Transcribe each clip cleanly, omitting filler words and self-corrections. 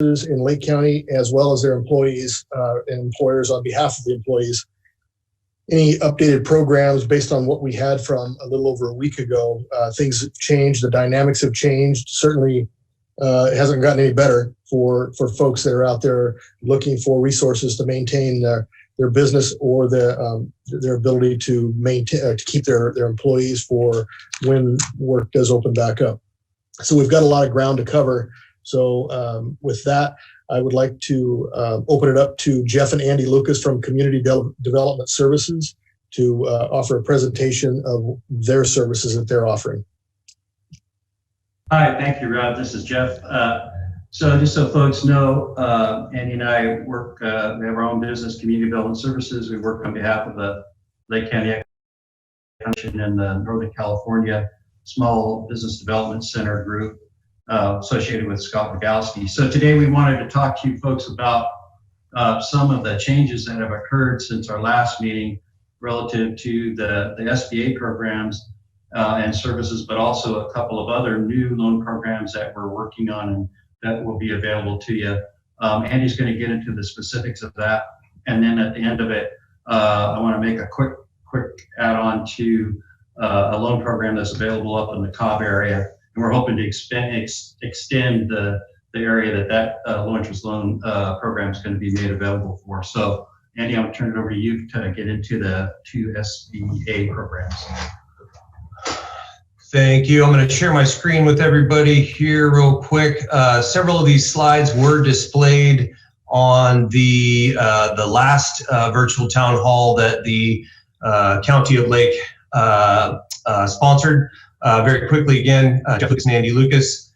in Lake County, as well as their employees and employers on behalf of the employees. Any updated programs based on what we had from a little over a week ago. Things have changed, the dynamics have changed. Certainly it hasn't gotten any better for folks that are out there looking for resources to maintain their business or their ability to maintain to keep their employees for when work does open back up. So we've got a lot of ground to cover. So with that, I would like to open it up to Jeff and Andy Lucas from Community Development Services to offer a presentation of their services that they're offering. Hi, thank you, Rob. This is Jeff. So just so folks know, Andy and I work, we have our own business, Community Development Services. We work on behalf of the Lake County and the Northern California Small Business Development Center group associated with Scott Rodowsky. So today we wanted to talk to you folks about some of the changes that have occurred since our last meeting relative to the SBA programs and services, but also a couple of other new loan programs that we're working on and that will be available to you. Andy's going to get into the specifics of that. And then at the end of it, I want to make a quick add-on to a loan program that's available up in the Cobb area. And we're hoping to extend the area that low interest loan program is going to be made available for. So Andy, I'm going to turn it over to you to get into the two SBA programs. Thank you. I'm going to share my screen with everybody here real quick. Several of these slides were displayed on the last virtual town hall that the County of Lake sponsored. Very quickly again, Jeff Lucas and Andy Lucas.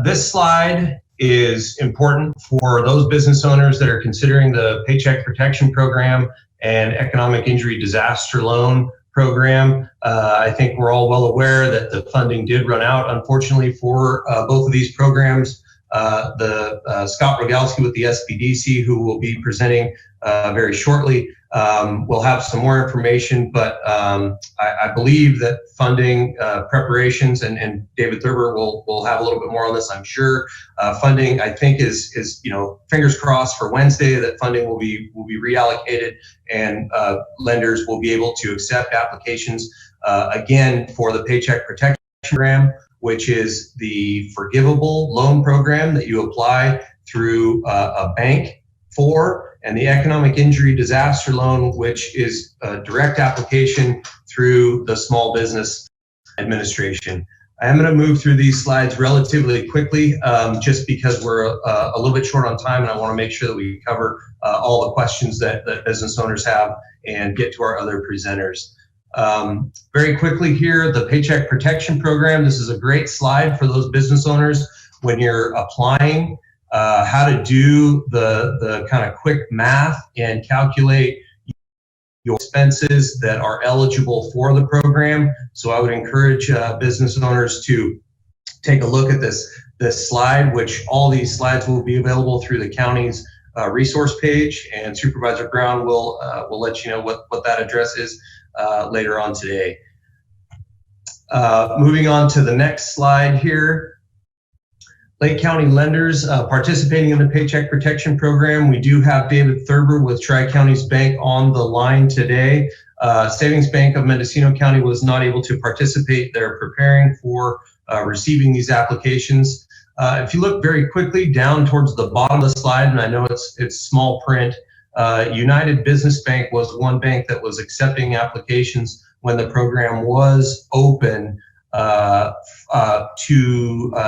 This slide is important for those business owners that are considering the Paycheck Protection Program and Economic Injury Disaster Loan Program. I think we're all well aware that the funding did run out, unfortunately, for both of these programs. Scott Rodowsky with the SBDC, who will be presenting very shortly, will have some more information, but I believe that funding preparations, and David Thurber will have a little bit more on this, I'm sure. Funding, I think, is fingers crossed for Wednesday that funding will be reallocated and lenders will be able to accept applications again for the Paycheck Protection Program, which is the forgivable loan program that you apply through a bank for, and the Economic Injury Disaster Loan, which is a direct application through the Small Business Administration. I am going to move through these slides relatively quickly just because we're a little bit short on time, and I want to make sure that we cover all the questions that business owners have and get to our other presenters. Very quickly here, the Paycheck Protection Program. This is a great slide for those business owners when you're applying, how to do the kind of quick math and calculate your expenses that are eligible for the program. So I would encourage business owners to take a look at this slide, which all these slides will be available through the county's resource page, and Supervisor Brown will let you know what that address is later on today. Moving on to the next slide here. Lake County lenders participating in the Paycheck Protection Program. We do have David Thurber with Tri-Counties Bank on the line today. Savings Bank of Mendocino County was not able to participate. They're preparing for receiving these applications. If you look very quickly down towards the bottom of the slide, and I know it's small print, United Business Bank was one bank that was accepting applications when the program was open.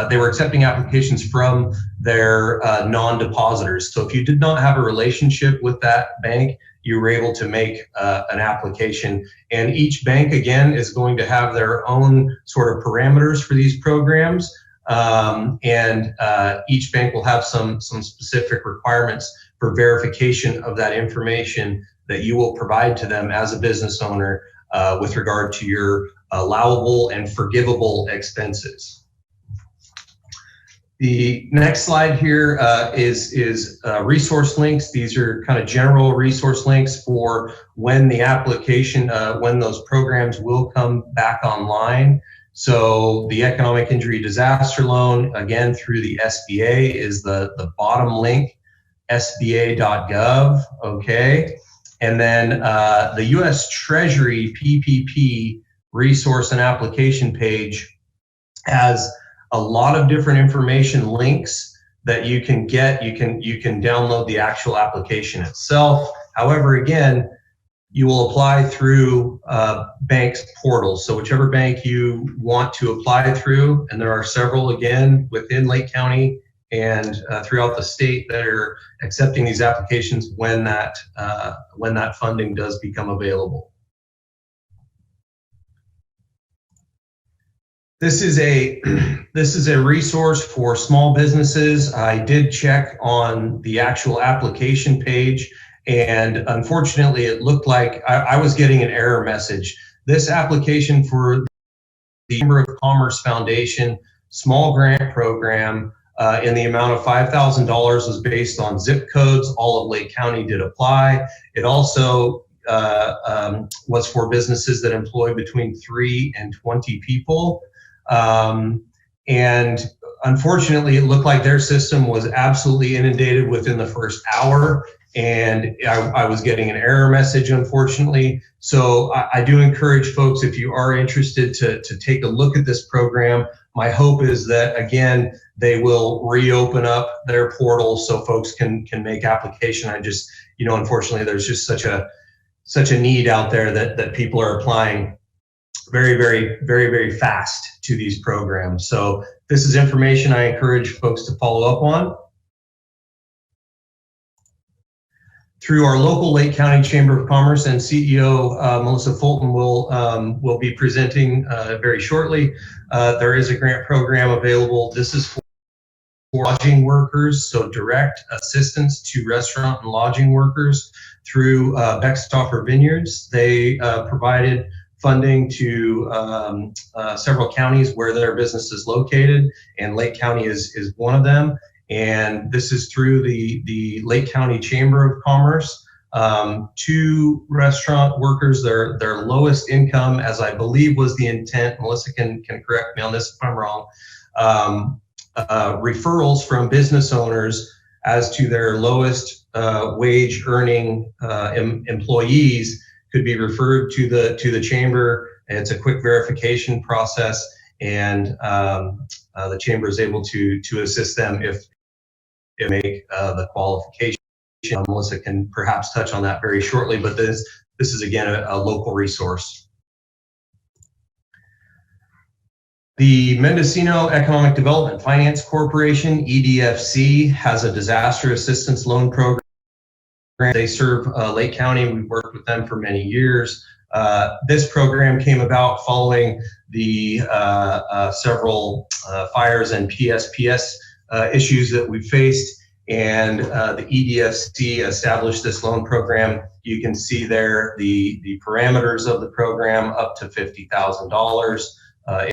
They were accepting applications from their non-depositors. So if you did not have a relationship with that bank, you were able to make an application. And each bank, again, is going to have their own sort of parameters for these programs. Each bank will have some specific requirements for verification of that information that you will provide to them as a business owner with regard to your allowable and forgivable expenses. The next slide here is resource links. These are kind of general resource links for when the application, when those programs will come back online. So the economic injury disaster loan, again, through the SBA is the bottom link, sba.gov, okay? And then the U.S. Treasury PPP resource and application page has a lot of different information links that you can get. You can download the actual application itself. However, again, you will apply through bank's portals. So whichever bank you want to apply through, and there are several, again, within Lake County and throughout the state that are accepting these applications when that funding does become available. This is a resource for small businesses. I did check on the actual application page, and unfortunately it looked like I was getting an error message. This application for the Chamber of Commerce Foundation small grant program in the amount of $5,000 was based on zip codes. All of Lake County did apply. It also was for businesses that employ between 3 and 20 people. And unfortunately, it looked like their system was absolutely inundated within the first hour, and I was getting an error message, unfortunately. So I do encourage folks, if you are interested, to take a look at this program. My hope is that, again, they will reopen up their portal so folks can make application. I just, unfortunately, there's just such a need out there that people are applying very, very, very, very fast to these programs. So this is information I encourage folks to follow up on. Through our local Lake County Chamber of Commerce, and CEO Melissa Fulton will be presenting very shortly. There is a grant program available. This is for lodging workers, so direct assistance to restaurant and lodging workers through Beckstoffer Vineyards. They provided funding to several counties where their business is located, and Lake County is one of them. And this is through the Lake County Chamber of Commerce to restaurant workers. Their lowest income, as I believe was the intent, Melissa can correct me on this if I'm wrong, referrals from business owners as to their lowest wage earning employees could be referred to the chamber. It's a quick verification process, and the chamber is able to assist them if they make the qualification. Melissa can perhaps touch on that very shortly, but this is again a local resource. The Mendocino Economic Development Finance Corporation, EDFC, has a disaster assistance loan program. They serve Lake County. We've worked with them for many years. This program came about following the several fires and PSPS issues that we faced, and the EDFC established this loan program. You can see there the parameters of the program, up to $50,000.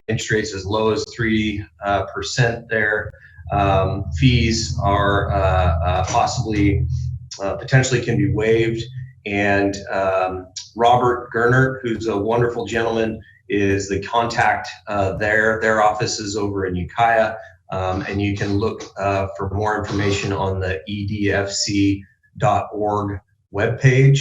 Interest rates as low as 3% there. Fees are potentially can be waived. And Robert Gernert, who's a wonderful gentleman, is the contact there. Their office is over in Ukiah, and you can look for more information on the edfc.org webpage.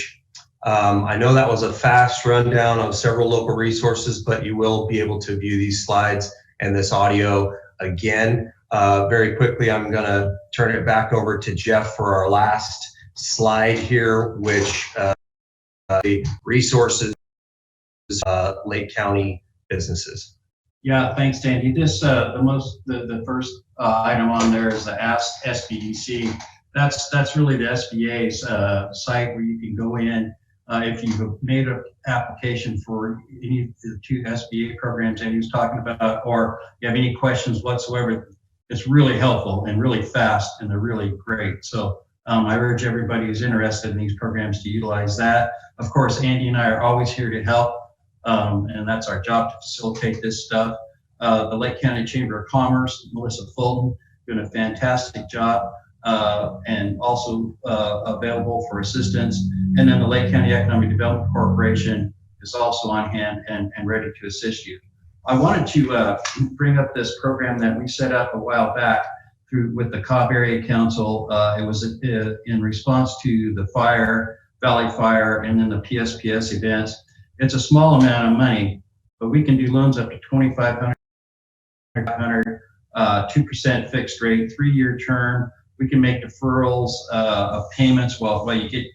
I know that was a fast rundown of several local resources, but you will be able to view these slides and this audio again. Very quickly, I'm going to turn it back over to Jeff for our last slide here, which the resources, Lake County businesses. Yeah, thanks, Danny. This the first item on there is the Ask SBDC. That's really the SBA's site where you can go in if you've made an application for any of the 2 SBA programs that he was talking about, or you have any questions whatsoever. It's really helpful and really fast, and they're really great. So I urge everybody who's interested in these programs to utilize that. Of course, Andy and I are always here to help, and that's our job, to facilitate this stuff. The Lake County Chamber of Commerce, Melissa Fulton, doing a fantastic job, and also available for assistance. And then the Lake County Economic Development Corporation is also on hand and ready to assist you. I wanted to bring up this program that we set up a while back with the Cobb Area Council. It was in response to the Valley Fire, and then the PSPS events. It's a small amount of money, but we can do loans up to $2,500, 2% fixed rate, 3-year term. We can make deferrals of payments while you get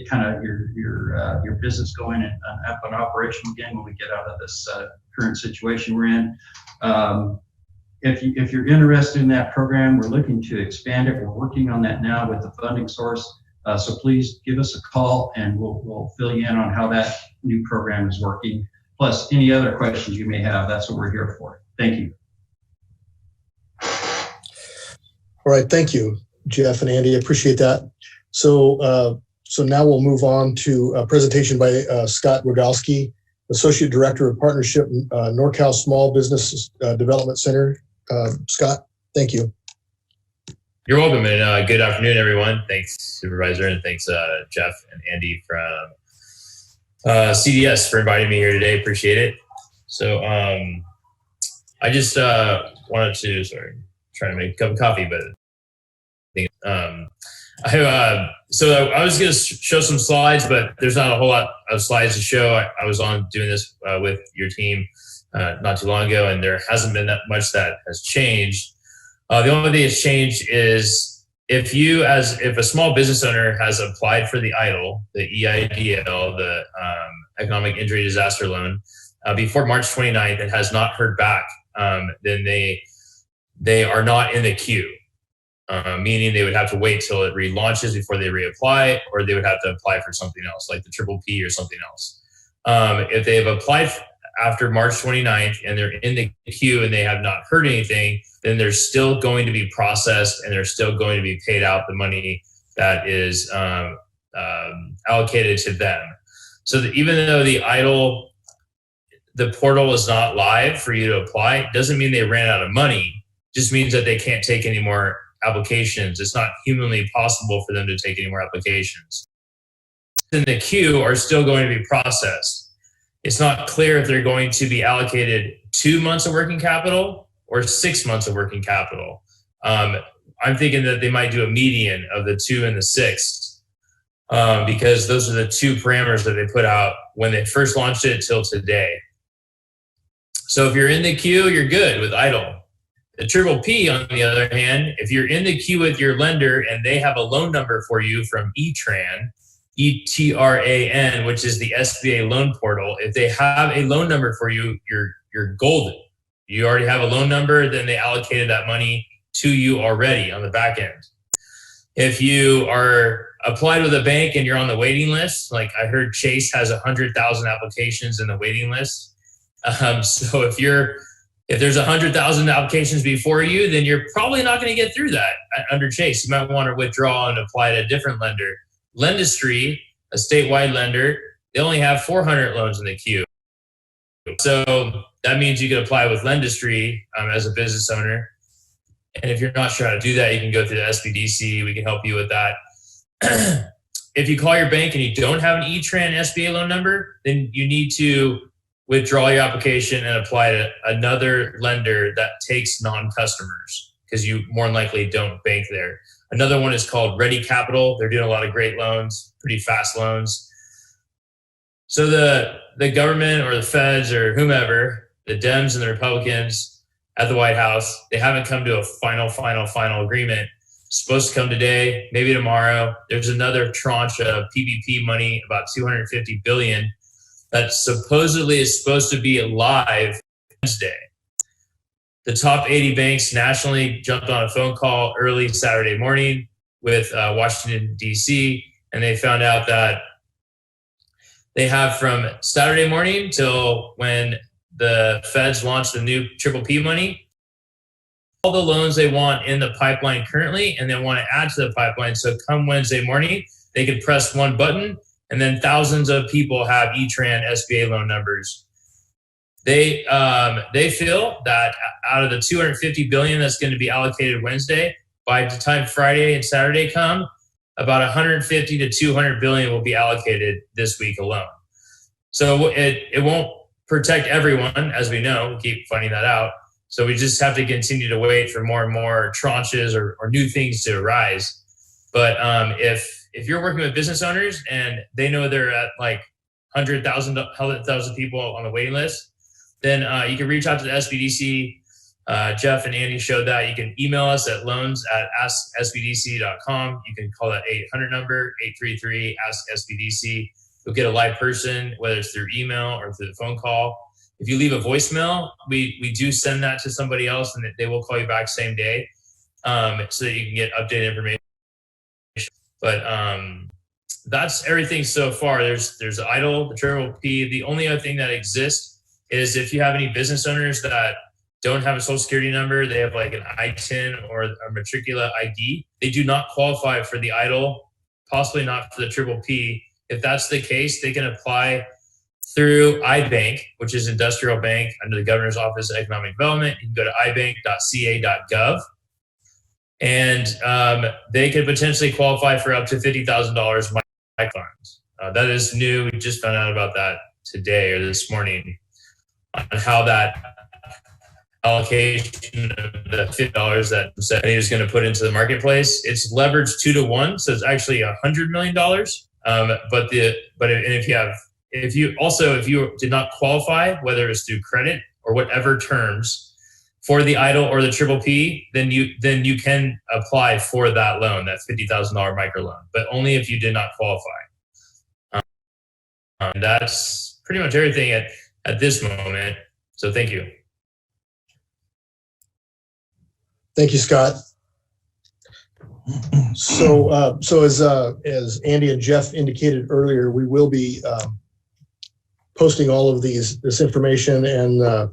kind of your business going and up and operational again when we get out of this current situation we're in. If you're interested in that program, we're looking to expand it. We're working on that now with the funding source. So please give us a call and we'll fill you in on how that new program is working. Plus any other questions you may have, that's what we're here for. Thank you. All right, thank you, Jeff and Andy. I appreciate that. So now we'll move on to a presentation by Scott Rodowsky, Associate Director of Partnership, Norcal Small Business Development Center. Scott, thank you. You're welcome, and good afternoon, everyone. Thanks, Supervisor, and thanks, Jeff and Andy from CDS for inviting me here today. Appreciate it. So I just wanted to, trying to make a cup of coffee, but so I was going to show some slides, but there's not a whole lot of slides to show. I was on doing this with your team not too long ago, and there hasn't been that much that has changed. The only thing that's changed is if a small business owner has applied for the EIDL, the EIDL, the Economic Injury Disaster Loan, before March 29th and has not heard back, then they are not in the queue, meaning they would have to wait till it relaunches before they reapply, or they would have to apply for something else, like the PPP or something else. If they have applied after March 29th and they're in the queue and they have not heard anything, then they're still going to be processed and they're still going to be paid out the money that is allocated to them. So that even though the EIDL, the portal is not live for you to apply, it doesn't mean they ran out of money. It just means that they can't take any more applications. It's not humanly possible for them to take any more applications. In the queue are still going to be processed. It's not clear if they're going to be allocated 2 months of working capital or 6 months of working capital. I'm thinking that they might do a median of the 2 and the 6 because those are the 2 parameters that they put out when they first launched it till today. So if you're in the queue, you're good with EIDL. The PPP, on the other hand, if you're in the queue with your lender and they have a loan number for you from ETRAN, ETRAN, which is the SBA loan portal, if they have a loan number for you, you're golden. You already have a loan number, then they allocated that money to you already on the back end. If you are applied with a bank and you're on the waiting list, like I heard Chase has 100,000 applications in the waiting list. So if there's 100,000 applications before you, then you're probably not going to get through that under Chase. You might want to withdraw and apply to a different lender. Lendistry, a statewide lender, they only have 400 loans in the queue. So that means you can apply with Lendistry as a business owner. And if you're not sure how to do that, you can go through the SBDC. We can help you with that. If you call your bank and you don't have an ETRAN SBA loan number, then you need to withdraw your application and apply to another lender that takes non-customers because you more than likely don't bank there. Another one is called Ready Capital. They're doing a lot of great loans, pretty fast loans. So the government or the feds or whomever, the Dems and the Republicans at the White House, they haven't come to a final agreement. It's supposed to come today, maybe tomorrow. There's another tranche of PPP money, about $250 billion, that supposedly is supposed to be live Wednesday. The top 80 banks nationally jumped on a phone call early Saturday morning with Washington, D.C., and they found out that they have from Saturday morning till when the feds launch the new PPP money, all the loans they want in the pipeline currently, and they want to add to the pipeline. So come Wednesday morning, they can press one button, and then thousands of people have ETRAN SBA loan numbers. They feel that out of the $250 billion that's going to be allocated Wednesday, by the time Friday and Saturday come, about $150 to $200 billion will be allocated this week alone. So it won't protect everyone, as we know. We keep finding that out. So we just have to continue to wait for more and more tranches or new things to arise. But if you're working with business owners and they know they're at like 100,000 people on the waiting list, then you can reach out to the SBDC. Jeff and Andy showed that. You can email us at loans@asksbdc.com. You can call that 800 number, 833-ASK-SBDC. You'll get a live person, whether it's through email or through the phone call. If you leave a voicemail, we do send that to somebody else, and they will call you back same day, so that you can get updated information. But that's everything so far. There's the EIDL, the Triple P. The only other thing that exists is if you have any business owners that don't have a social security number, they have like an ITIN or a matricula ID, they do not qualify for the EIDL, possibly not for the Triple P. If that's the case, they can apply through iBank, which is industrial bank under the Governor's Office of Economic Development. You can go to ibank.ca.gov, and they could potentially qualify for up to $50,000 microfunds. That is new. We just found out about that today or this morning on how that allocation of the $50 that he was going to put into the marketplace. It's leveraged 2 to 1, so it's actually $100 million. If you did not qualify, whether it's through credit or whatever terms for the EIDL or the Triple P, then you can apply for that loan, that $50,000 micro loan, but only if you did not qualify. That's pretty much everything at this moment. So thank you. Thank you, Scott. So as Andy and Jeff indicated earlier, we will be posting all of this information and the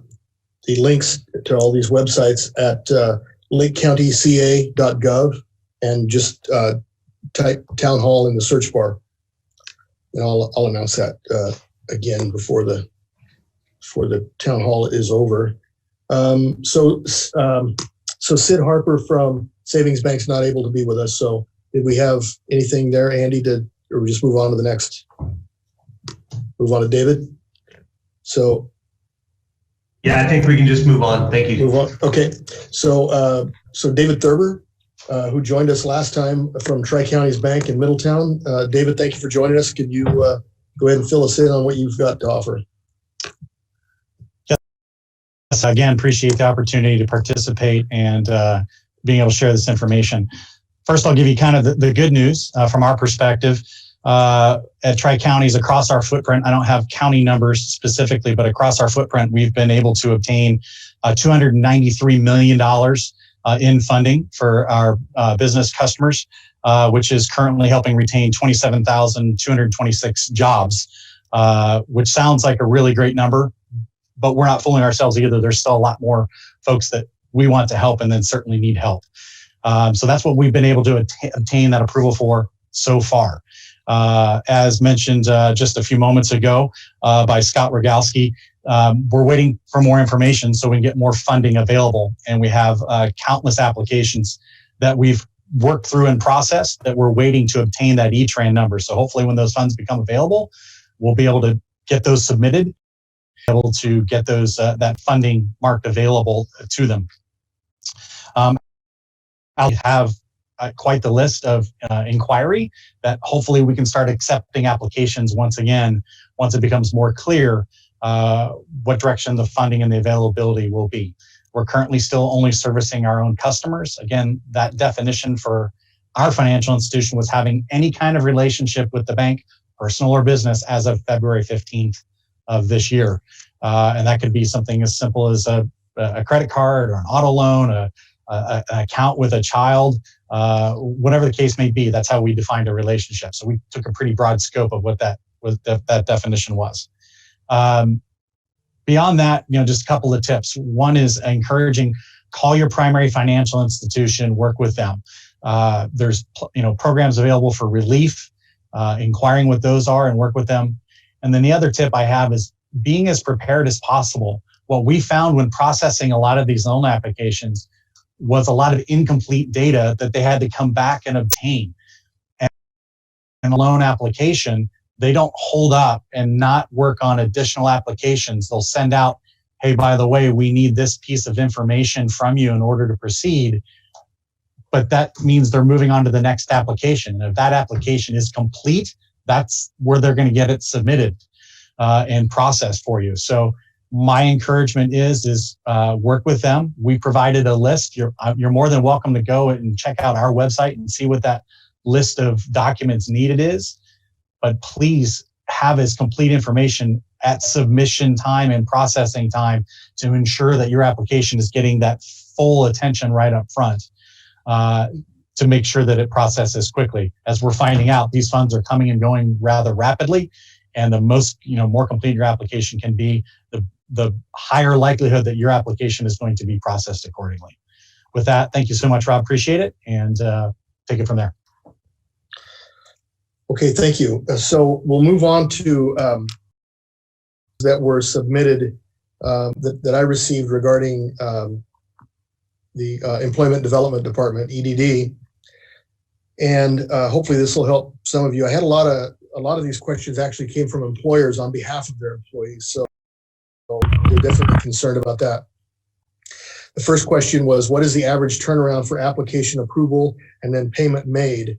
links to all these websites at lakecountyca.gov, and just type town hall in the search bar, and I'll announce that again before the town hall is over. So Sid Harper from Savings Bank's not able to be with us. So did we have anything there, Andy, or we just move on to the next? Move on to David? So. Yeah, I think we can just move on. Thank you. Move on. Okay. So David Thurber, who joined us last time from Tri-Counties Bank in Middletown. David, thank you for joining us. Can you go ahead and fill us in on what you've got to offer? Yes, again, appreciate the opportunity to participate and being able to share this information. First, I'll give you kind of the good news from our perspective. At Tri-Counties across our footprint, I don't have county numbers specifically, but across our footprint, we've been able to obtain $293 million in funding for our business customers, which is currently helping retain 27,226 jobs, which sounds like a really great number. But we're not fooling ourselves either. There's still a lot more folks that we want to help and then certainly need help. So that's what we've been able to obtain that approval for so far. As mentioned just a few moments ago by Scott Rodowsky, we're waiting for more information so we can get more funding available. And we have countless applications that we've worked through and processed that we're waiting to obtain that ETRAN number. So hopefully when those funds become available, we'll be able to get those submitted, able to get those that funding marked available to them. I have quite the list of inquiry that hopefully we can start accepting applications once again, once it becomes more clear what direction the funding and the availability will be. We're currently still only servicing our own customers. Again, that definition for our financial institution was having any kind of relationship with the bank, personal or business, as of February 15th of this year. And that could be something as simple as a credit card or an auto loan, an account with a child, whatever the case may be. That's how we defined a relationship. So we took a pretty broad scope of what that definition was. Beyond that, just a couple of tips. One is encouraging, call your primary financial institution, work with them. There's programs available for relief, inquiring what those are and work with them. And then the other tip I have is being as prepared as possible. What we found when processing a lot of these loan applications was a lot of incomplete data that they had to come back and obtain. And a loan application, they don't hold up and not work on additional applications. They'll send out, hey, by the way, we need this piece of information from you in order to proceed. But that means they're moving on to the next application. And if that application is complete, that's where they're going to get it submitted and processed for you. So my encouragement is work with them. We provided a list. You're more than welcome to go and check out our website and see what that list of documents needed is. But please have as complete information at submission time and processing time to ensure that your application is getting that full attention right up front to make sure that it processes quickly. As we're finding out, these funds are coming and going rather rapidly, and the more complete your application can be, the higher likelihood that your application is going to be processed accordingly. With that, thank you so much, Rob. Appreciate it, and take it from there. Okay, thank you. So we'll move on to that were submitted that I received regarding the Employment Development Department, EDD, and hopefully this will help some of you. I had a lot of these questions actually came from employers on behalf of their employees, so they're definitely concerned about that. The first question was, what is the average turnaround for application approval and then payment made?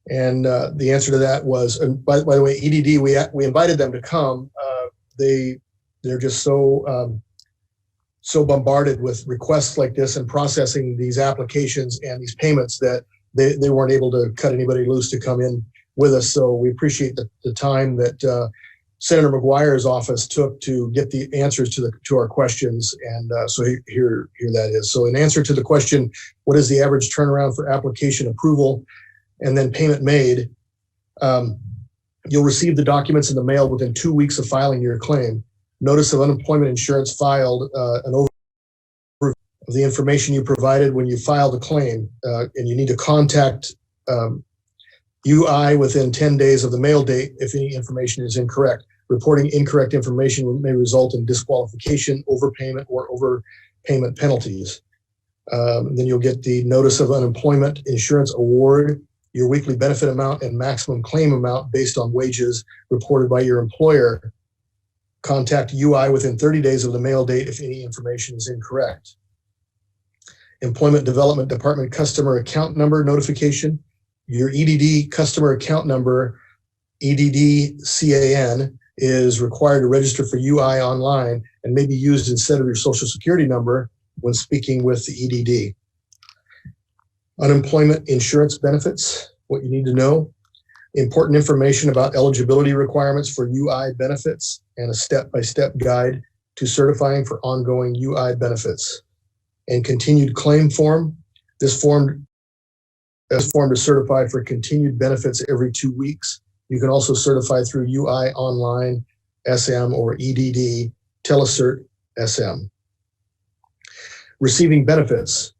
And the answer to that was, and by the way, EDD, we invited them to come. They're just so bombarded with requests like this and processing these applications and these payments that they weren't able to cut anybody loose to come in with us. So we appreciate the time that Senator McGuire's office took to get the answers to our questions. And so here that is. So in answer to the question, what is the average turnaround for application approval and then payment made? You'll receive the documents in the mail within 2 weeks of filing your claim. Notice of unemployment insurance filed, an overview of the information you provided when you filed a claim, and you need to contact UI within 10 days of the mail date if any information is incorrect. Reporting incorrect information may result in disqualification, overpayment, or overpayment penalties. Then you'll get the notice of unemployment insurance award, your weekly benefit amount, and maximum claim amount based on wages reported by your employer. Contact UI within 30 days of the mail date if any information is incorrect. Employment Development Department customer account number notification. Your EDD customer account number, EDD-CAN, is required to register for UI online and may be used instead of your Social Security number when speaking with the EDD. Unemployment insurance benefits, what you need to know. Important information about eligibility requirements for UI benefits and a step-by-step guide to certifying for ongoing UI benefits. And continued claim form. This form to certify for continued benefits every 2 weeks. You can also certify through UI Online SM or EDD Telecert SM. Receiving benefits.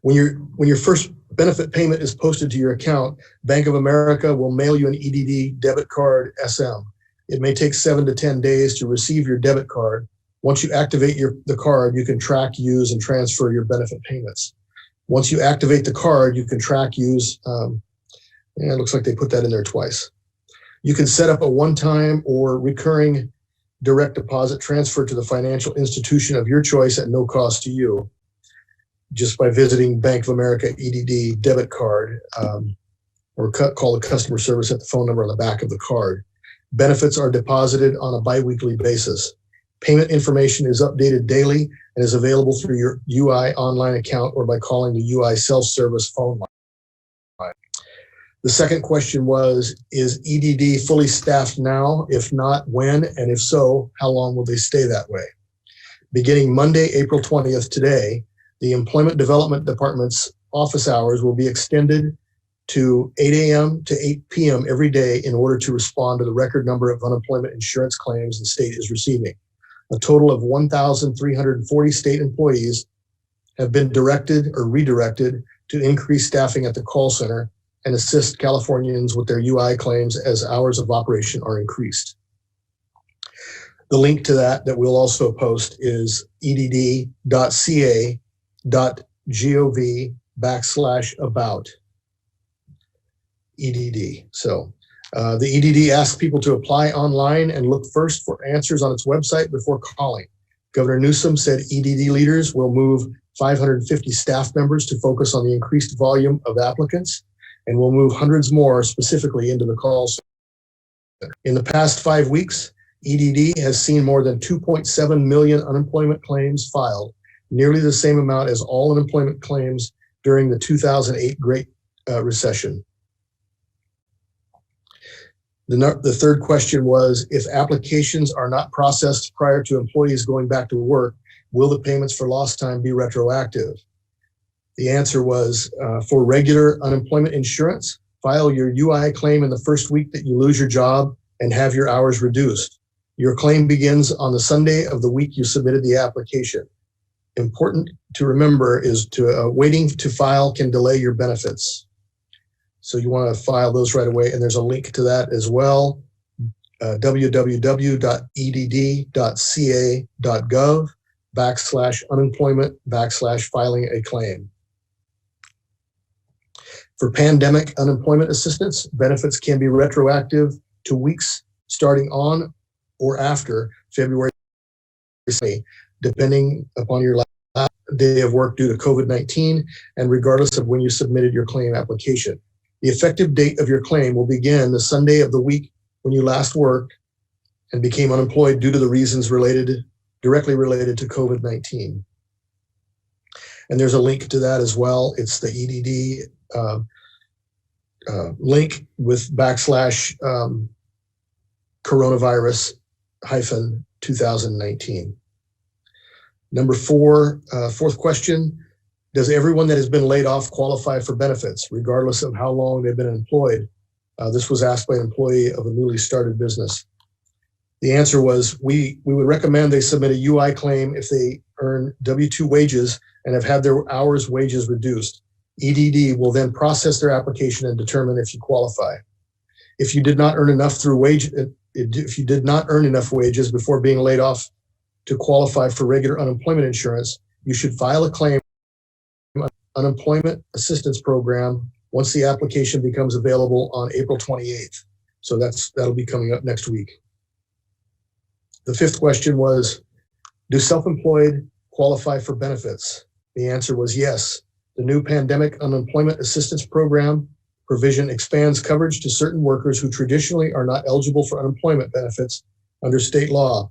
When your first benefit payment is posted to your account, Bank of America will mail you an EDD debit card SM. It may take 7 to 10 days to receive your debit card. Once you activate the card, you can track, use, and transfer your benefit payments. Once you activate the card, you can track, use, and it looks like they put that in there twice. You can set up a one-time or recurring direct deposit transfer to the financial institution of your choice at no cost to you, just by visiting Bank of America EDD debit card, or call the customer service at the phone number on the back of the card. Benefits are deposited on a biweekly basis. Payment information is updated daily and is available through your UI online account or by calling the UI self-service phone line. The second question was, is EDD fully staffed now? If not, when? And if so, how long will they stay that way? Beginning Monday, April 20th, today, the Employment Development Department's office hours will be extended to 8 a.m. to 8 p.m. every day in order to respond to the record number of unemployment insurance claims the state is receiving. A total of 1,340 state employees have been directed or redirected to increase staffing at the call center and assist Californians with their UI claims as hours of operation are increased. The link to that we'll also post is edd.ca.gov/about. EDD. So the EDD asks people to apply online and look first for answers on its website before calling. Governor Newsom said EDD leaders will move 550 staff members to focus on the increased volume of applicants, and will move hundreds more specifically into the call center. In the past 5 weeks, EDD has seen more than 2.7 million unemployment claims filed, nearly the same amount as all unemployment claims during the 2008 Great Recession. The third question was, if applications are not processed prior to employees going back to work, will the payments for lost time be retroactive? The answer was, for regular unemployment insurance, file your UI claim in the first week that you lose your job and have your hours reduced. Your claim begins on the Sunday of the week you submitted the application. Important to remember is waiting to file can delay your benefits. So you want to file those right away, and there's a link to that as well, www.edd.ca.gov/unemployment/filing a claim. For pandemic unemployment assistance, benefits can be retroactive to weeks starting on or after February 20, depending upon your last day of work due to COVID-19 and regardless of when you submitted your claim application. The effective date of your claim will begin the Sunday of the week when you last worked and became unemployed due to the reasons directly related to COVID-19. And there's a link to that as well. It's the EDD link with /coronavirus-2019. Number fourth question, does everyone that has been laid off qualify for benefits, regardless of how long they've been employed? This was asked by an employee of a newly started business. The answer was, we would recommend they submit a UI claim if they earn W-2 wages and have had their hours wages reduced. EDD will then process their application and determine if you qualify. If you did not earn enough if you did not earn enough wages before being laid off to qualify for regular unemployment insurance, you should file a claim unemployment assistance program once the application becomes available on April 28th. So that'll be coming up next week. The fifth question was, do self-employed qualify for benefits? The answer was yes. The new pandemic unemployment assistance program provision expands coverage to certain workers who traditionally are not eligible for unemployment benefits under state law,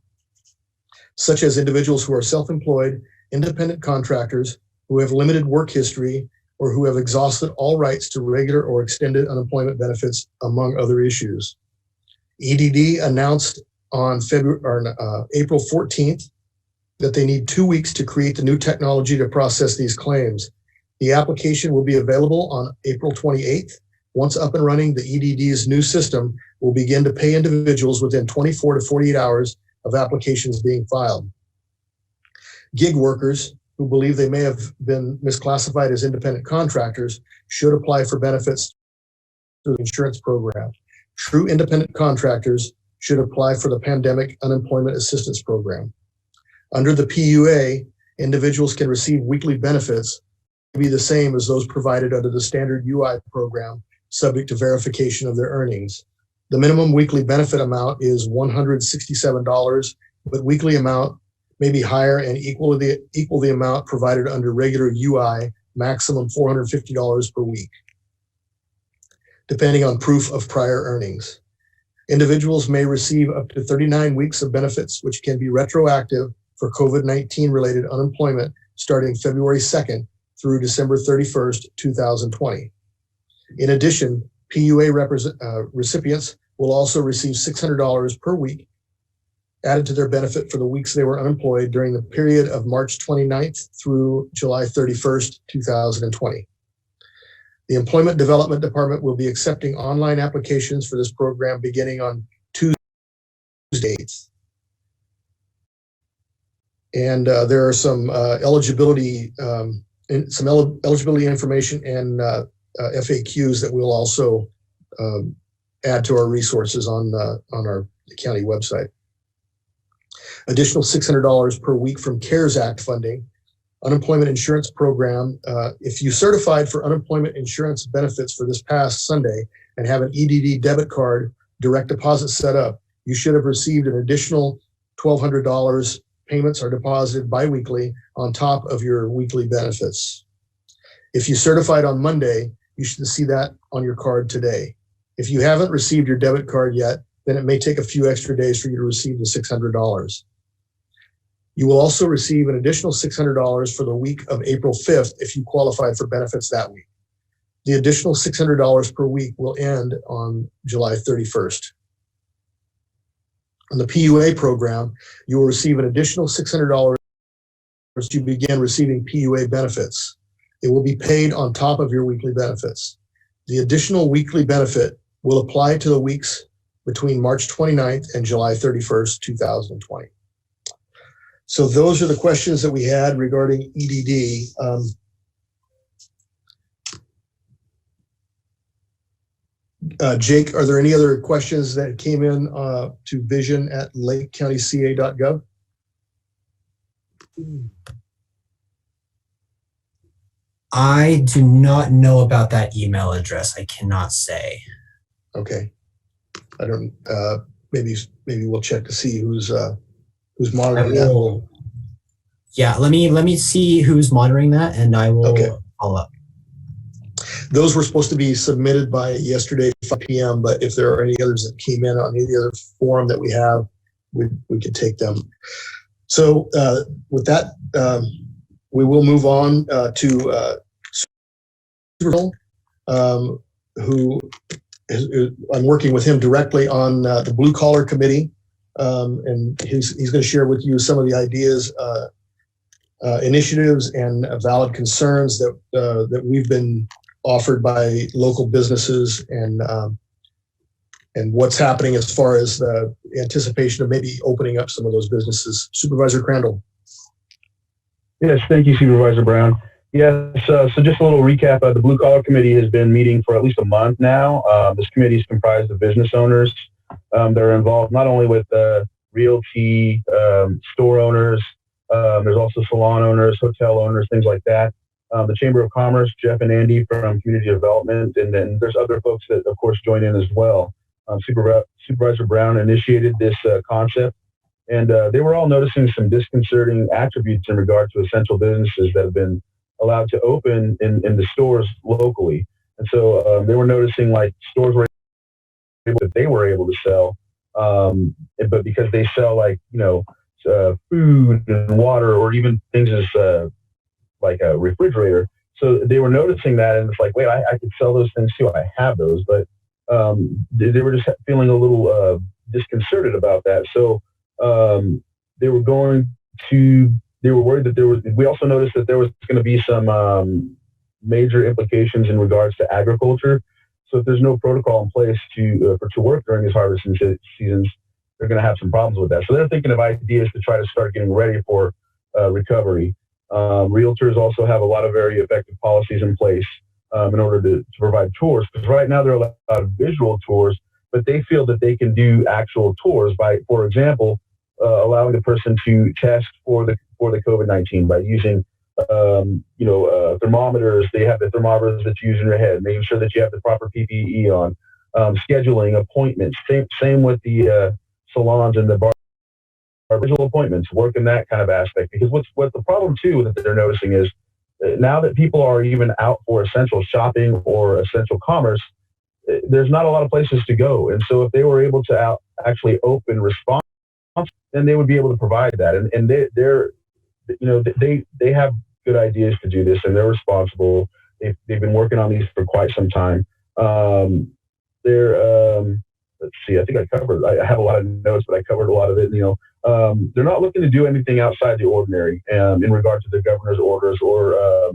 such as individuals who are self-employed, independent contractors, who have limited work history, or who have exhausted all rights to regular or extended unemployment benefits, among other issues. EDD announced on April 14th that they need 2 weeks to create the new technology to process these claims. The application will be available on April 28th. Once up and running, the EDD's new system will begin to pay individuals within 24 to 48 hours of applications being filed. Gig workers who believe they may have been misclassified as independent contractors should apply for benefits through the insurance program. True independent contractors should apply for the Pandemic Unemployment Assistance Program. Under the PUA, individuals can receive weekly benefits to be the same as those provided under the standard UI program, subject to verification of their earnings. The minimum weekly benefit amount is $167, but weekly amount may be higher and equal the amount provided under regular UI, maximum $450 per week, depending on proof of prior earnings. Individuals may receive up to 39 weeks of benefits, which can be retroactive for COVID-19 related unemployment starting February 2nd through December 31st, 2020. In addition, PUA recipients will also receive $600 per week added to their benefit for the weeks they were unemployed during the period of March 29th through July 31st, 2020. The Employment Development Department will be accepting online applications for this program beginning on Tuesday. And there are some eligibility information and FAQs that we'll also add to our resources on our county website. Additional $600 per week from CARES Act funding. Unemployment insurance program. If you certified for unemployment insurance benefits for this past Sunday, and have an EDD debit card direct deposit set up, you should have received an additional $1,200. Payments are deposited biweekly on top of your weekly benefits. If you certified on Monday, you should see that on your card today. If you haven't received your debit card yet, then it may take a few extra days for you to receive the $600. You will also receive an additional $600 for the week of April 5th if you qualified for benefits that week. The additional $600 per week will end on July 31st. On the PUA program, you will receive an additional $600 to begin receiving PUA benefits. It will be paid on top of your weekly benefits. The additional weekly benefit will apply to the weeks between March 29th and July 31st, 2020. So those are the questions that we had regarding EDD. Jake, are there any other questions that came in to vision@lakecountyca.gov? I do not know about that email address. I cannot say. Okay. I don't, maybe we'll check to see who's monitoring that. Yeah, let me see who's monitoring that, and I will follow up. Those were supposed to be submitted by yesterday, 5 p.m., but if there are any others that came in on any other forum that we have, we could take them. So with that, we will move on to Supervisor, who I'm working with him directly on the Blue Collar Committee, and he's going to share with you some of the ideas, initiatives, and valid concerns that we've been offered by local businesses, and what's happening as far as the anticipation of maybe opening up some of those businesses. Supervisor Crandall. Yes, thank you, Supervisor Brown. Yes, so just a little recap. The Blue Collar Committee has been meeting for at least a month now. This committee is comprised of business owners that are involved not only with realty, store owners, there's also salon owners, hotel owners, things like that. The Chamber of Commerce, Jeff and Andy from Community Development, and then there's other folks that, of course, join in as well. Supervisor Brown initiated this concept, and they were all noticing some disconcerting attributes in regard to essential businesses that have been allowed to open in the stores locally. And so they were noticing like stores were able, that they were able to sell, but because they sell like, food and water, or even things as like a refrigerator. So they were noticing that, and it's like, wait, I could sell those things too. I have those, but they were just feeling a little disconcerted about that. So they were worried that we also noticed that there was going to be some major implications in regards to agriculture. So if there's no protocol in place to work during these harvesting seasons, they're going to have some problems with that. So they're thinking of ideas to try to start getting ready for recovery. Realtors also have a lot of very effective policies in place in order to provide tours, because right now there are a lot of visual tours, but they feel that they can do actual tours by, for example, allowing the person to test for the COVID-19 by using thermometers. They have the thermometers that you use in your head, making sure that you have the proper PPE on, scheduling appointments. Same with the salons and the bar. Visual appointments, work in that kind of aspect, because what the problem too that they're noticing is now that people are even out for essential shopping or essential commerce, there's not a lot of places to go. And so if they were able to actually open response, then they would be able to provide that. And they have good ideas to do this, and they're responsible. They've been working on these for quite some time. Let's see, I think I have a lot of notes, but I covered a lot of it. They're not looking to do anything outside the ordinary in regard to the governor's orders or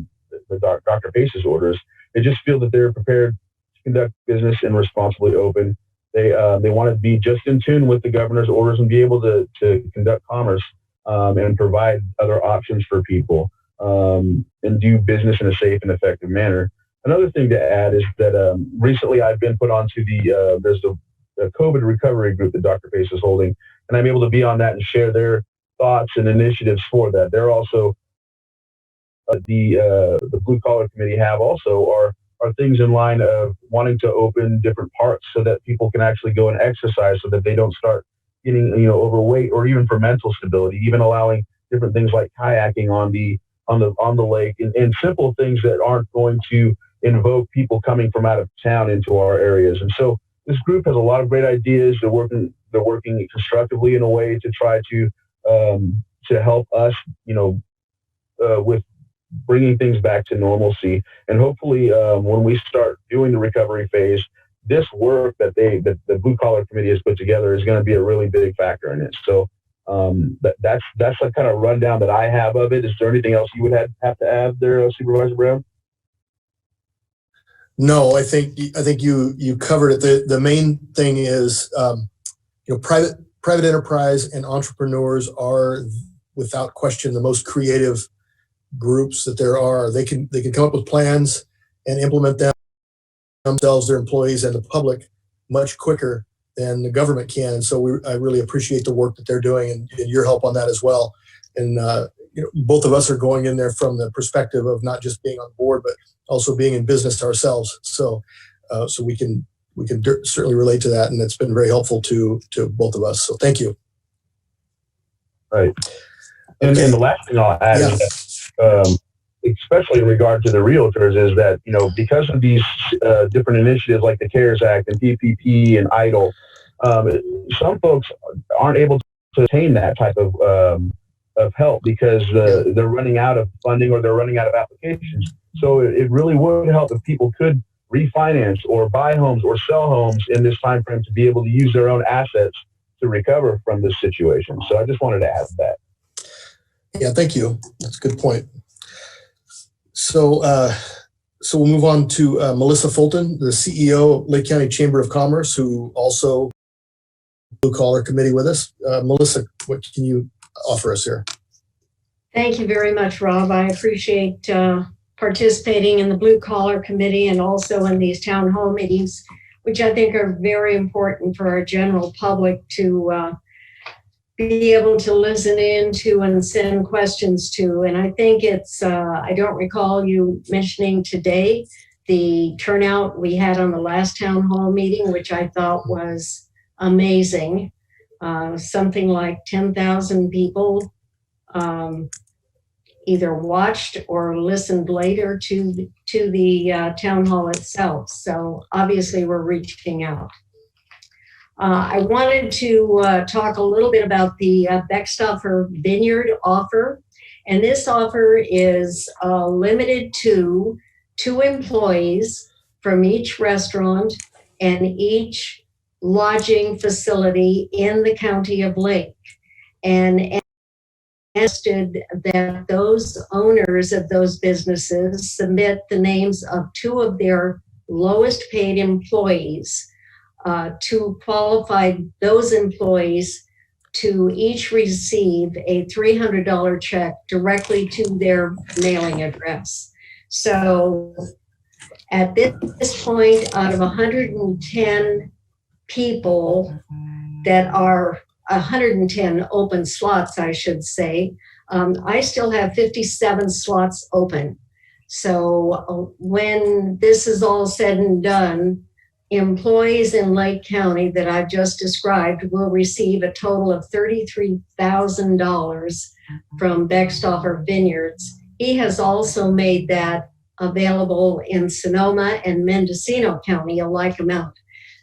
the Dr. Pace's orders. They just feel that they're prepared to conduct business and responsibly open. They want to be just in tune with the governor's orders and be able to conduct commerce and provide other options for people and do business in a safe and effective manner. Another thing to add is that recently I've been put onto there's the COVID recovery group that Dr. Pace is holding, and I'm able to be on that and share their thoughts and initiatives for that. They're also the Blue Collar Committee are are things in line of wanting to open different parks so that people can actually go and exercise so that they don't start getting, overweight, or even for mental stability, even allowing different things like kayaking on the lake, and simple things that aren't going to invoke people coming from out of town into our areas. And so this group has a lot of great ideas. They're working constructively in a way to try to help us, with bringing things back to normalcy. And hopefully, when we start doing the recovery phase, this work that the Blue Collar Committee has put together is going to be a really big factor in it. So that's the kind of rundown that I have of it. Is there anything else you would have to add there, Supervisor Brown? No, I think you covered it. The main thing is, private enterprise and entrepreneurs are without question the most creative groups that there are. They can come up with plans and implement them themselves, their employees, and the public much quicker than the government can. And so I really appreciate the work that they're doing and your help on that as well. And both of us are going in there from the perspective of not just being on board, but also being in business ourselves. So we can certainly relate to that, and it's been very helpful to both of us. So thank you. Right. And the last thing I'll add is that, especially in regard to the realtors, is that, because of these different initiatives like the CARES Act and PPP and EIDL, some folks aren't able to attain that type of help because they're running out of funding or they're running out of applications. So it really would help if people could refinance or buy homes or sell homes in this time frame to be able to use their own assets to recover from this situation. So I just wanted to add that. Yeah, thank you. That's a good point. So we'll move on to Melissa Fulton, the CEO of Lake County Chamber of Commerce, who also Blue Collar Committee with us. Melissa, what can you offer us here? Thank you very much, Rob. I appreciate participating in the Blue Collar Committee and also in these town hall meetings, which I think are very important for our general public to be able to listen in to and send questions to. And I think it's, I don't recall you mentioning today the turnout we had on the last town hall meeting, which I thought was amazing. Something like 10,000 people either watched or listened later to the town hall itself. So obviously we're reaching out. I wanted to talk a little bit about the Beckstoffer Vineyard offer. And this offer is limited to 2 employees from each restaurant and each lodging facility in the county of Lake. And suggested that those owners of those businesses submit the names of 2 of their lowest paid employees to qualify those employees to each receive a $300 check directly to their mailing address. So at this point, out of 110 people that are 110 open slots, I should say, I still have 57 slots open. So when this is all said and done, employees in Lake County that I've just described will receive a total of $33,000 from Beckstoffer Vineyards. He has also made that available in Sonoma and Mendocino County, a like amount.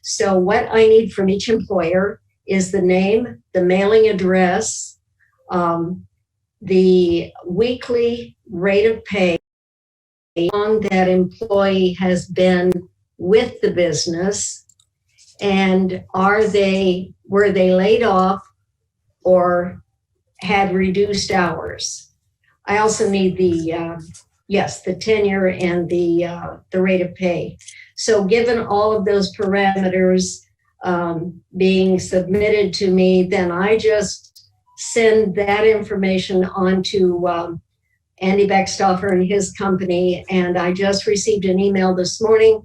So what I need from each employer is the name, the mailing address, the weekly rate of pay, how long that employee has been with the business, and were they laid off or had reduced hours. I also need the tenure and the rate of pay. So given all of those parameters being submitted to me, then I just send that information on to Andy Beckstoffer and his company. And I just received an email this morning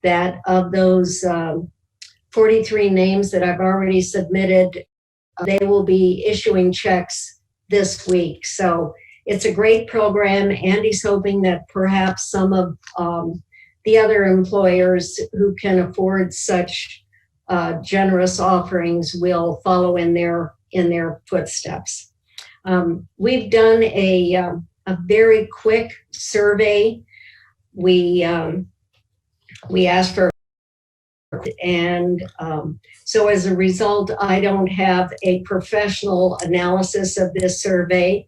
that of those 43 names that I've already submitted, they will be issuing checks this week. So it's a great program. Andy's hoping that perhaps some of the other employers who can afford such generous offerings will follow in their footsteps. We've done a very quick survey. We asked for, and so as a result, I don't have a professional analysis of this survey,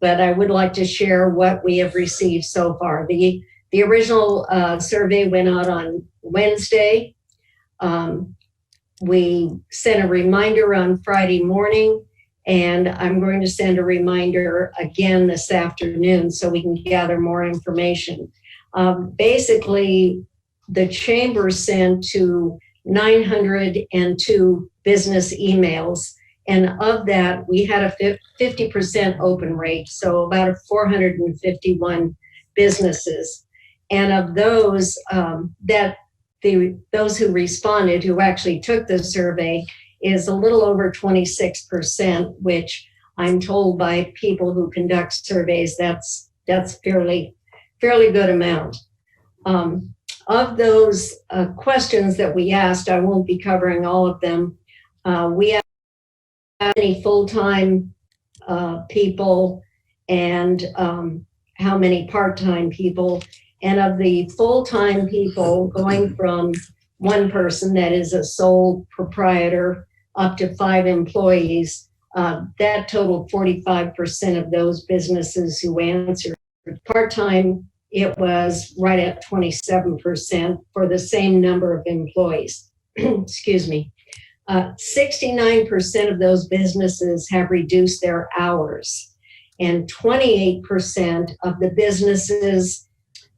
but I would like to share what we have received so far. The original survey went out on Wednesday. We sent a reminder on Friday morning, and I'm going to send a reminder again this afternoon so we can gather more information. Basically, the chamber sent to 902 business emails, and of that, we had a 50% open rate, so about 451 businesses. And of those, those who responded, who actually took the survey, is a little over 26%, which I'm told by people who conduct surveys, that's fairly good amount. Of those questions that we asked, I won't be covering all of them. We asked how many full-time people and how many part-time people. And of the full-time people, going from one person that is a sole proprietor up to 5 employees, that totaled 45% of those businesses who answered. Part-time, it was right at 27% for the same number of employees. Excuse me. 69% of those businesses have reduced their hours, and 28% of the businesses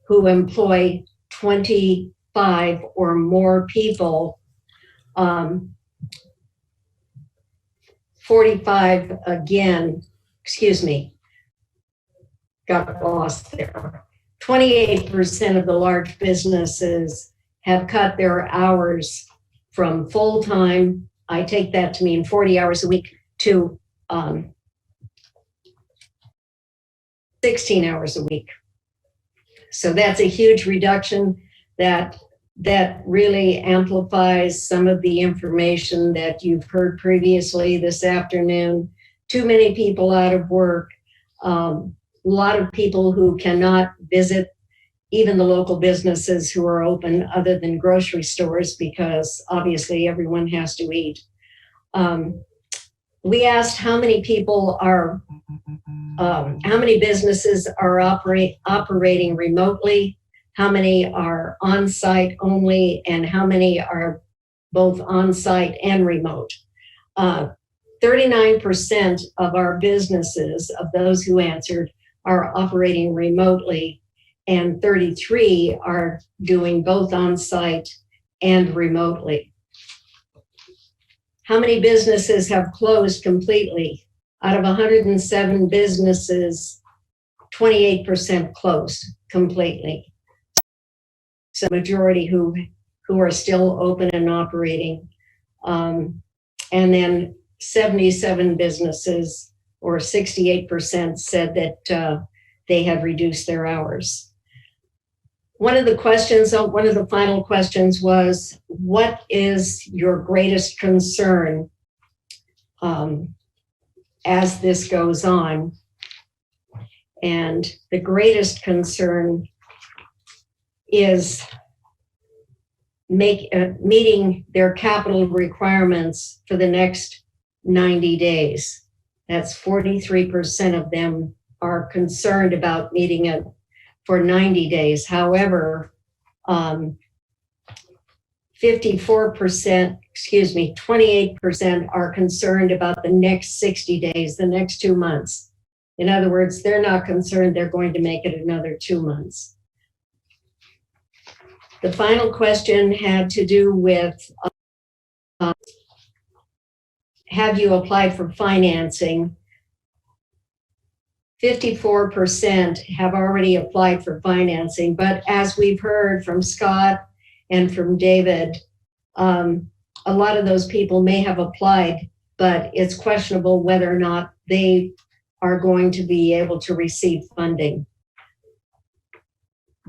who employ 25 or more people, 45 again, excuse me, got lost there. 28% of the large businesses have cut their hours from full-time, I take that to mean 40 hours a week, to 16 hours a week. So that's a huge reduction that really amplifies some of the information that you've heard previously this afternoon. Too many people out of work, a lot of people who cannot visit even the local businesses who are open other than grocery stores, because obviously everyone has to eat. We asked how many people are, how many businesses are operating remotely, how many are on-site only, and how many are both on-site and remote. 39% of our businesses, of those who answered, are operating remotely, and 33 are doing both on-site and remotely. How many businesses have closed completely? Out of 107 businesses, 28% closed completely. So majority who are still open and operating. And then 77 businesses, or 68%, said that they have reduced their hours. One of the final questions was, what is your greatest concern as this goes on? And the greatest concern is meeting their capital requirements for the next 90 days. That's 43% of them are concerned about meeting it for 90 days. However, 28% are concerned about the next 60 days, the next 2 months. In other words, they're not concerned they're going to make it another 2 months. The final question had to do with, have you applied for financing? 54% have already applied for financing, but as we've heard from Scott and from David, a lot of those people may have applied, but it's questionable whether or not they are going to be able to receive funding.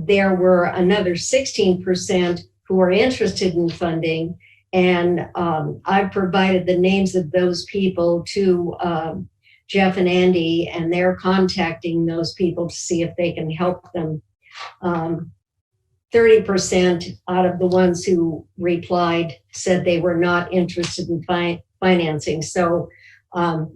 there were another 16% who are interested in funding. And I've provided the names of those people to Jeff and Andy, and they're contacting those people to see if they can help them. 30% out of the ones who replied said they were not interested in financing. So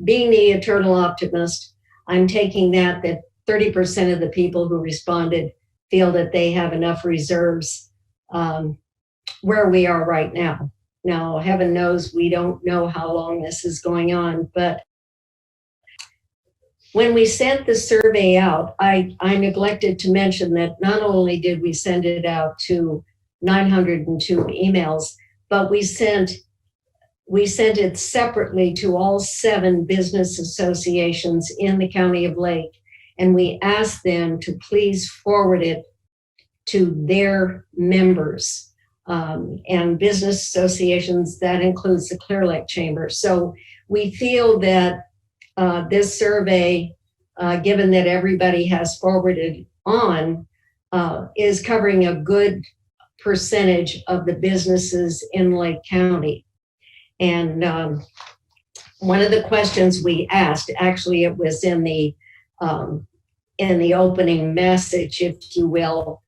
being the eternal optimist, I'm taking that 30% of the people who responded feel that they have enough reserves where we are right now. Now, heaven knows we don't know how long this is going on, but when we sent the survey out, I neglected to mention that not only did we send it out to 902 emails, but we sent it separately to all 7 business associations in the County of Lake, and we asked them to please forward it to their members. And business associations, that includes the Clear Lake Chamber. So we feel that this survey, given that everybody has forwarded on, is covering a good percentage of the businesses in Lake County. And one of the questions we asked, actually it was in the opening message, if you will,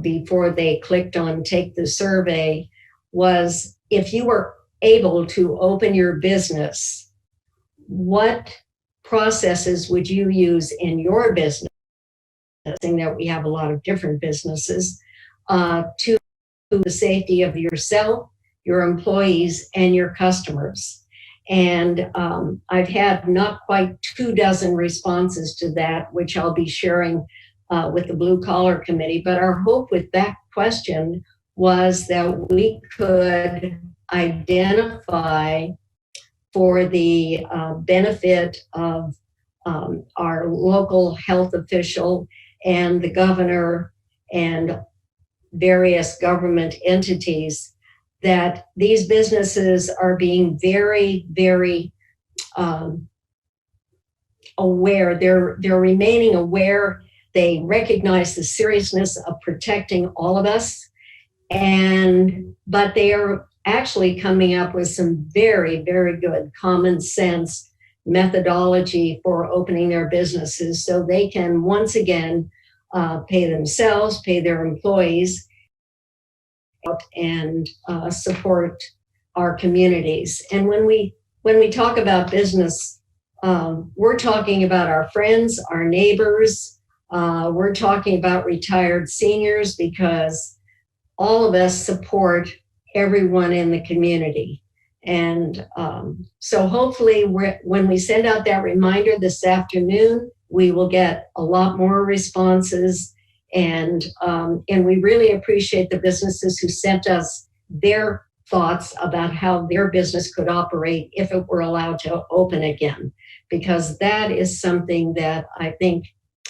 before they clicked on take the survey, was if you were able to open your business, what processes would you use in your business? Saying that we have a lot of different businesses, to the safety of yourself, your employees, and your customers. And I've had not quite 24 responses to that, which I'll be sharing with the Blue Collar Committee. But our hope with that question was that we could identify, for the benefit of our local health official and the governor and various government entities, that these businesses are being very, very aware. They're remaining aware. They recognize the seriousness of protecting all of us, but they are actually coming up with some very, very good common sense methodology for opening their businesses so they can once again pay themselves, pay their employees, and support our communities. And when we talk about business, we're talking about our friends, our neighbors. We're talking about retired seniors, because all of us support everyone in the community. And so hopefully when we send out that reminder this afternoon, we will get a lot more responses. And we really appreciate the businesses who sent us their thoughts about how their business could operate if it were allowed to open again, because that is something that I think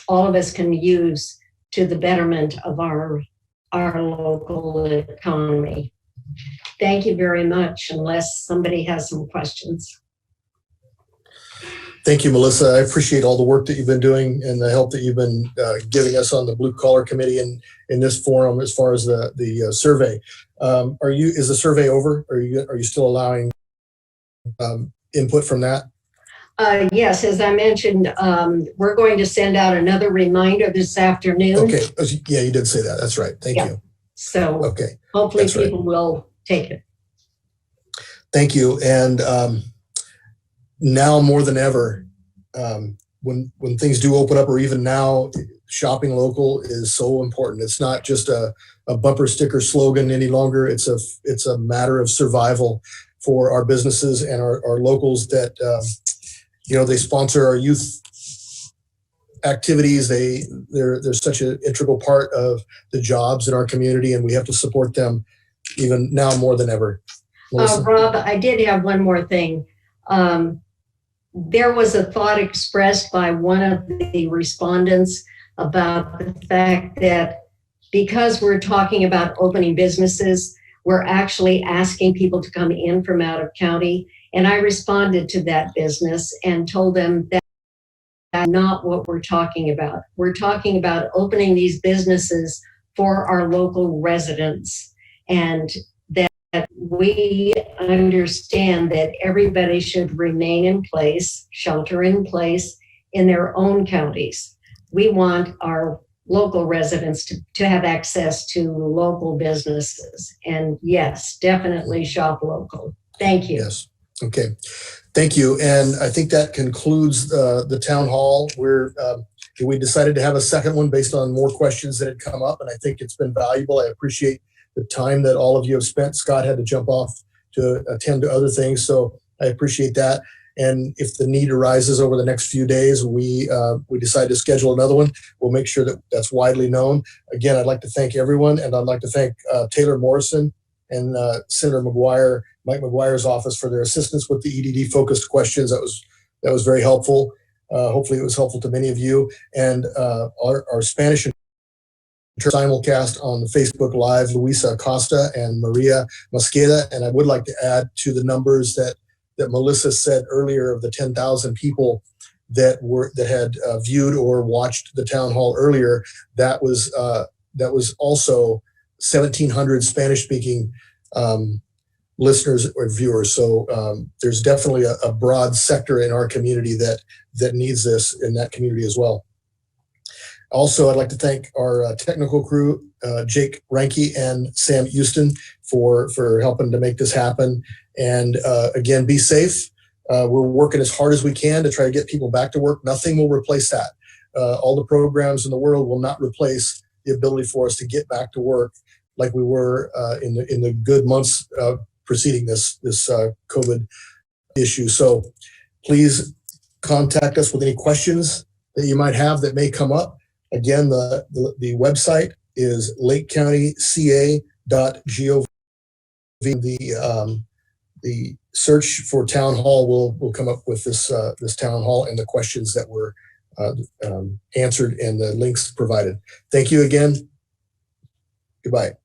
all of us can use to the betterment of our local economy. Thank you very much, unless somebody has some questions. Thank you, Melissa. I appreciate all the work that you've been doing and the help that you've been giving us on the Blue Collar Committee and in this forum as far as the survey. Is the survey over? Are you still allowing input from that? Yes, as I mentioned, we're going to send out another reminder this afternoon. Okay. Yeah, you did say that. That's right. Thank you. So okay. Hopefully That's people will take it. Thank you. And now more than ever, when things do open up, or even now, shopping local is so important. It's not just a bumper sticker slogan any longer. It's a matter of survival for our businesses and our locals that they sponsor our youth activities. They're such an integral part of the jobs in our community, and we have to support them even now more than ever. Rob, I did have one more thing. There was a thought expressed by one of the respondents about the fact that because we're talking about opening businesses, we're actually asking people to come in from out of county. And I responded to that business and told them that not what we're talking about. We're talking about opening these businesses for our local residents, and that we understand that everybody should remain in place, shelter in place in their own counties. We want our local residents to have access to local businesses. And yes, definitely shop local. Thank you. Yes. Okay. Thank you. And I think that concludes the town hall. We decided to have a second one based on more questions that had come up, and I think it's been valuable. I appreciate the time that all of you have spent. Scott had to jump off to attend to other things, so I appreciate that. And if the need arises over the next few days, we decide to schedule another one, we'll make sure that that's widely known. Again, I'd like to thank everyone, and I'd like to thank Taylor Morrison and Senator Mike McGuire's office for their assistance with the EDD focused questions. That was very helpful. Hopefully it was helpful to many of you. And our Spanish simulcast on Facebook Live, Luisa Acosta and Maria Mosqueda. And I would like to add to the numbers that Melissa said earlier of the 10,000 people that had viewed or watched the town hall earlier. That was also 1,700 Spanish-speaking listeners or viewers. So there's definitely a broad sector in our community that needs this in that community as well. Also, I'd like to thank our technical crew, Jake Ranke and Sam Houston, for helping to make this happen. And again, be safe. We're working as hard as we can to try to get people back to work. Nothing will replace that. All the programs in the world will not replace the ability for us to get back to work like we were in the good months preceding this COVID issue. So please contact us with any questions that you might have that may come up. Again, the website is lakecountyca.gov. The search for town hall will come up with this town hall and the questions that were answered and the links provided. Thank you again. Goodbye.